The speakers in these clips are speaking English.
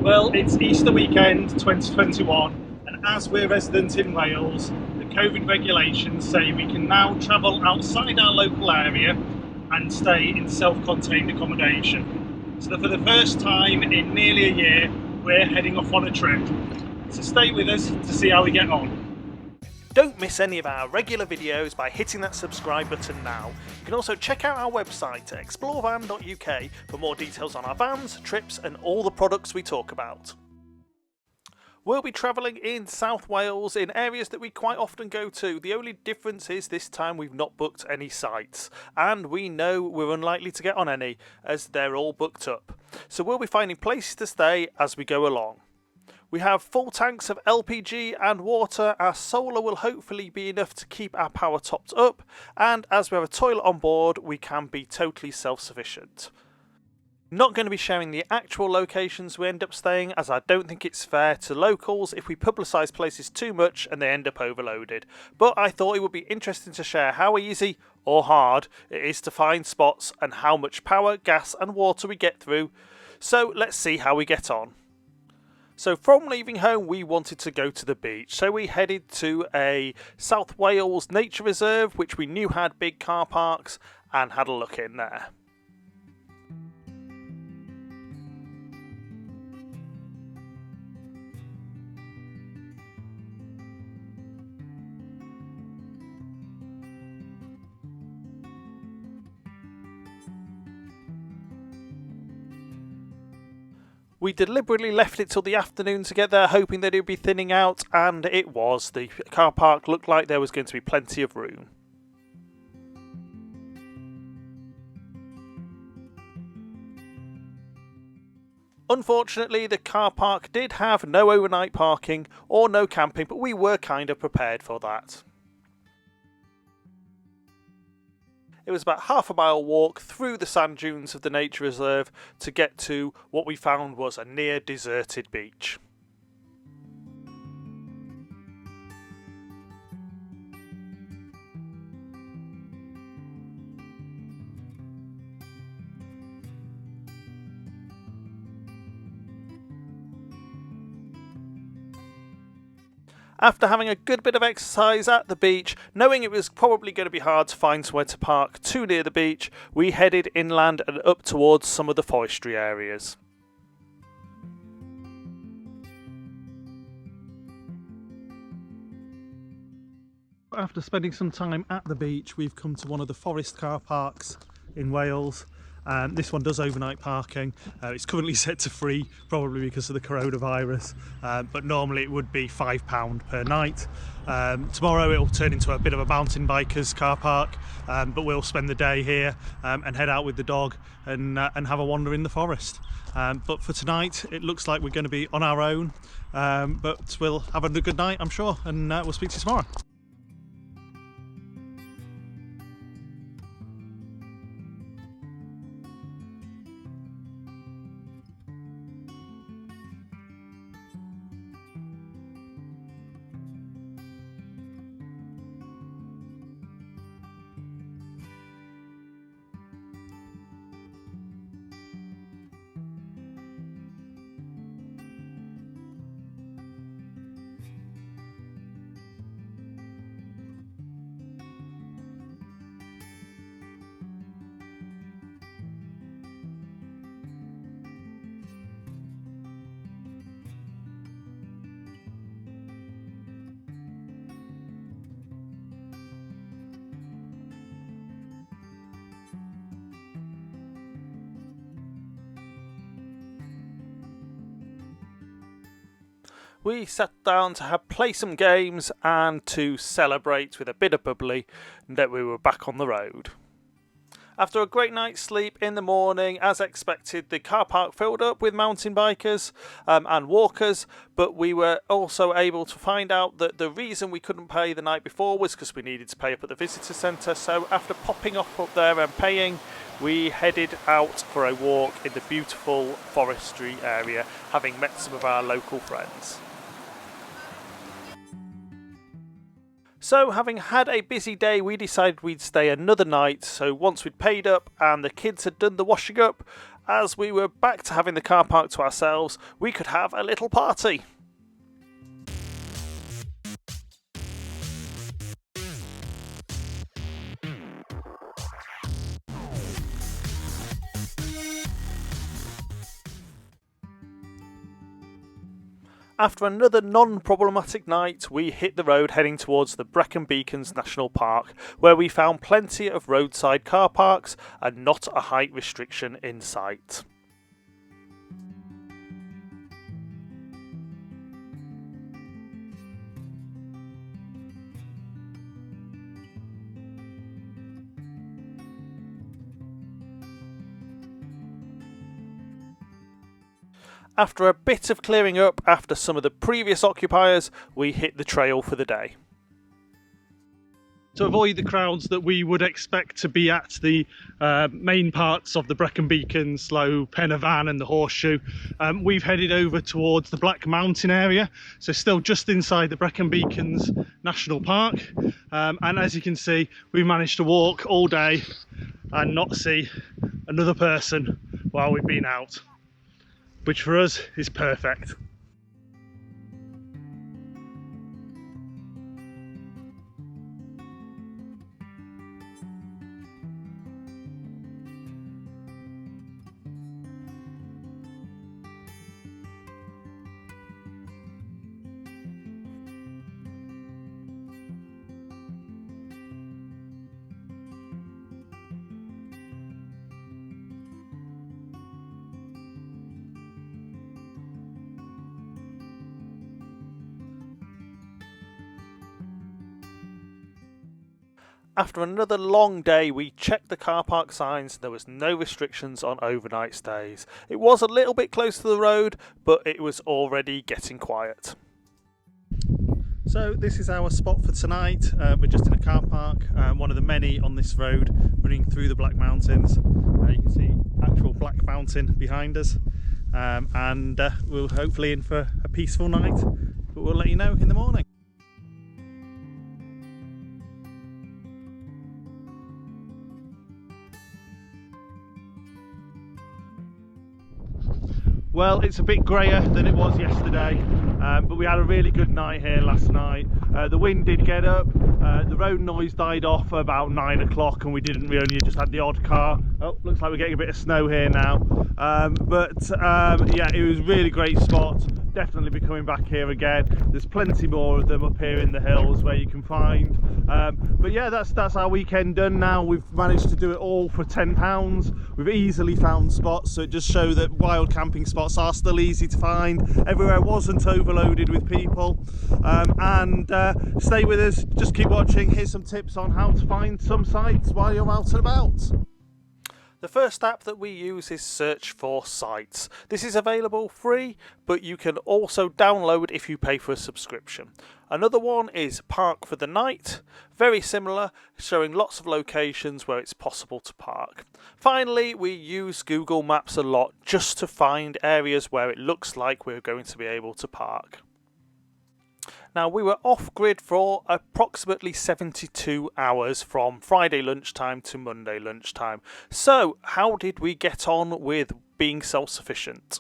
Well, it's Easter weekend 2021, and as we're residents in Wales, the COVID regulations say we can now travel outside our local area and stay in self-contained accommodation. So for the first time in nearly a year, we're heading off on a trip. So stay with us to see how we get on. Don't miss any of our regular videos by hitting that subscribe button now. You can also check out our website at explorevan.uk for more details on our vans, trips and all the products we talk about. We'll be travelling in South Wales in areas that we quite often go to. The only difference is this time we've not booked any sites, and we know we're unlikely to get on any as they're all booked up. So we'll be finding places to stay as we go along. We have full tanks of LPG and water. Our solar will hopefully be enough to keep our power topped up, and as we have a toilet on board we can be totally self-sufficient. Not going to be sharing the actual locations we end up staying, as I don't think it's fair to locals if we publicise places too much and they end up overloaded, but I thought it would be interesting to share how easy or hard it is to find spots and how much power, gas and water we get through. So let's see how we get on. So from leaving home we wanted to go to the beach, so we headed to a South Wales nature reserve which we knew had big car parks and had a look in there. We deliberately left it till the afternoon to get there, hoping that it would be thinning out, and it was. The car park looked like there was going to be plenty of room. Unfortunately, the car park did have no overnight parking or no camping, but we were kind of prepared for that. It was about half a mile walk through the sand dunes of the nature reserve to get to what we found was a near deserted beach. After having a good bit of exercise at the beach, knowing it was probably going to be hard to find somewhere to park too near the beach, we headed inland and up towards some of the forestry areas. After spending some time at the beach, we've come to one of the forest car parks in Wales. This one does overnight parking. It's currently set to free, probably because of the coronavirus, but normally it would be £5 per night. Tomorrow it will turn into a bit of a mountain bikers car park, but we'll spend the day here and head out with the dog and have a wander in the forest. But for tonight it looks like we're going to be on our own, but we'll have a good night, I'm sure, and we'll speak to you tomorrow. We sat down to play some games and to celebrate with a bit of bubbly that we were back on the road. After a great night's sleep in the morning, as expected, the car park filled up with mountain bikers and walkers, but we were also able to find out that the reason we couldn't pay the night before was because we needed to pay up at the visitor centre. So after popping off up there and paying, we headed out for a walk in the beautiful forestry area, having met some of our local friends. So having had a busy day, we decided we'd stay another night. So once we'd paid up and the kids had done the washing up As we were back to having the car park to ourselves, we could have a little party. After another non-problematic night, we hit the road heading towards the Brecon Beacons National Park, where we found plenty of roadside car parks and not a height restriction in sight. After a bit of clearing up after some of the previous occupiers, we hit the trail for the day. To avoid the crowds that we would expect to be at the main parts of the Brecon Beacons, like Campervan and the Horseshoe, we've headed over towards the Black Mountain area, so still just inside the Brecon Beacons National Park. And as you can see, we managed to walk all day and not see another person while we've been out, which for us is perfect. After another long day, we checked the car park signs. There was no restrictions on overnight stays. It was a little bit close to the road, but it was already getting quiet. So this is our spot for tonight. We're just in a car park, one of the many on this road running through the Black Mountains. You can see actual Black Mountain behind us, and we're hopefully in for a peaceful night, but we'll let you know in the morning. Well, it's a bit greyer than it was yesterday, but we had a really good night here last night. The wind did get up, the road noise died off about 9 o'clock, and we only just had the odd car. Oh, looks like we're getting a bit of snow here now. Yeah, it was a really great spot. Definitely be coming back here again. There's plenty more of them up here in the hills where you can find. But yeah, that's our weekend done now. We've managed to do it all for £10. We've easily found spots, so it just shows that wild camping spots are still easy to find. Everywhere wasn't overloaded with people. Stay with us, just keep watching. Here's some tips on how to find some sites while you're out and about. The first app that we use is Search for Sites. This is available free, but you can also download if you pay for a subscription. Another one is Park for the Night, very similar, showing lots of locations where it's possible to park. Finally, we use Google Maps a lot just to find areas where it looks like we're going to be able to park. Now, we were off-grid for approximately 72 hours from Friday lunchtime to Monday lunchtime. So, how did we get on with being self-sufficient?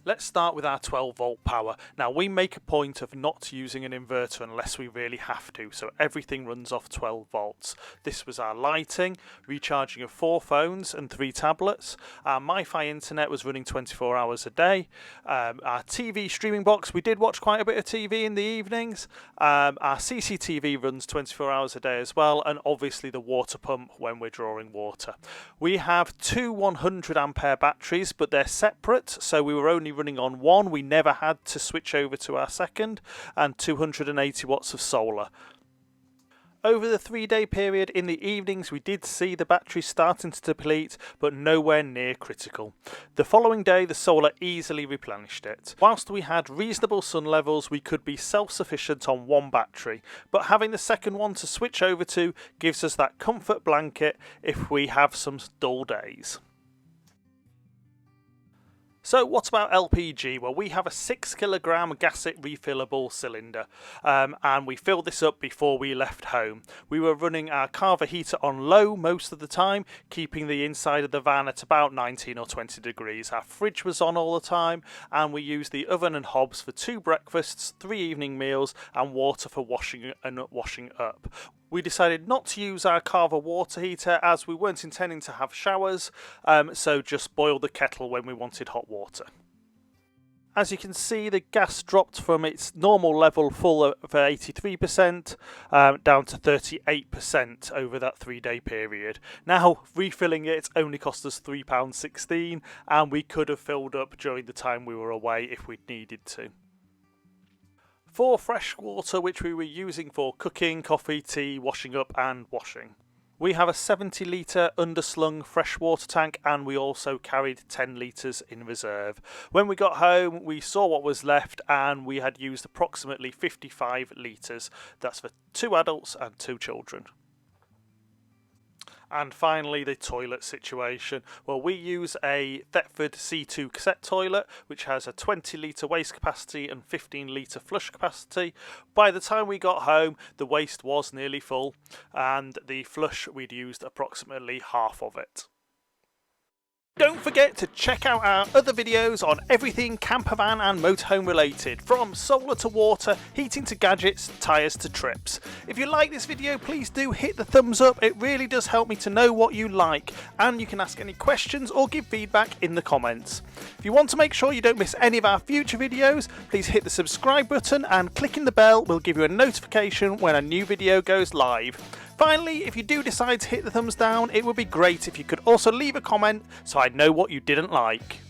Let's start with our 12 volt power. Now, we make a point of not using an inverter unless we really have to, so everything runs off 12 volts. This was our lighting, recharging of 4 phones and 3 tablets. Our MiFi internet was running 24 hours a day. Our TV streaming box, we did watch quite a bit of TV in the evenings. Our CCTV runs 24 hours a day as well, and obviously the water pump when we're drawing water. We have 2 100 ampere batteries, but they're separate, so we were only running on one. We never had to switch over to our second, and 280 watts of solar. Over the 3-day period, in the evenings we did see the battery starting to deplete, but nowhere near critical. The following day the solar easily replenished it. Whilst we had reasonable sun levels, we could be self-sufficient on one battery, but having the second one to switch over to gives us that comfort blanket if we have some dull days. So what about LPG? Well, we have a 6 kilogram gasset refillable cylinder, and we filled this up before we left home. We were running our Carver heater on low most of the time, keeping the inside of the van at about 19 or 20 degrees. Our fridge was on all the time, and we used the oven and hobs for 2 breakfasts, 3 evening meals, and water for washing and washing up. We decided not to use our Carver water heater as we weren't intending to have showers, so just boiled the kettle when we wanted hot water. As you can see, the gas dropped from its normal level full of 83% down to 38% over that 3-day period. Now, refilling it only cost us £3.16, and we could have filled up during the time we were away if we'd needed to. For fresh water, which we were using for cooking, coffee, tea, washing up and washing, we have a 70 litre underslung freshwater tank, and we also carried 10 litres in reserve. When we got home, we saw what was left, and we had used approximately 55 litres. That's for 2 adults and 2 children. And finally, the toilet situation. Well, we use a Thetford C2 cassette toilet, which has a 20 litre waste capacity and 15 litre flush capacity. By the time we got home, the waste was nearly full, and the flush, we'd used approximately half of it. Don't forget to check out our other videos on everything campervan and motorhome related, from solar to water, heating to gadgets, tyres to trips. If you like this video, please do hit the thumbs up. It really does help me to know what you like, and you can ask any questions or give feedback in the comments. If you want to make sure you don't miss any of our future videos, please hit the subscribe button, and clicking the bell will give you a notification when a new video goes live. Finally, if you do decide to hit the thumbs down, it would be great if you could also leave a comment so I know what you didn't like.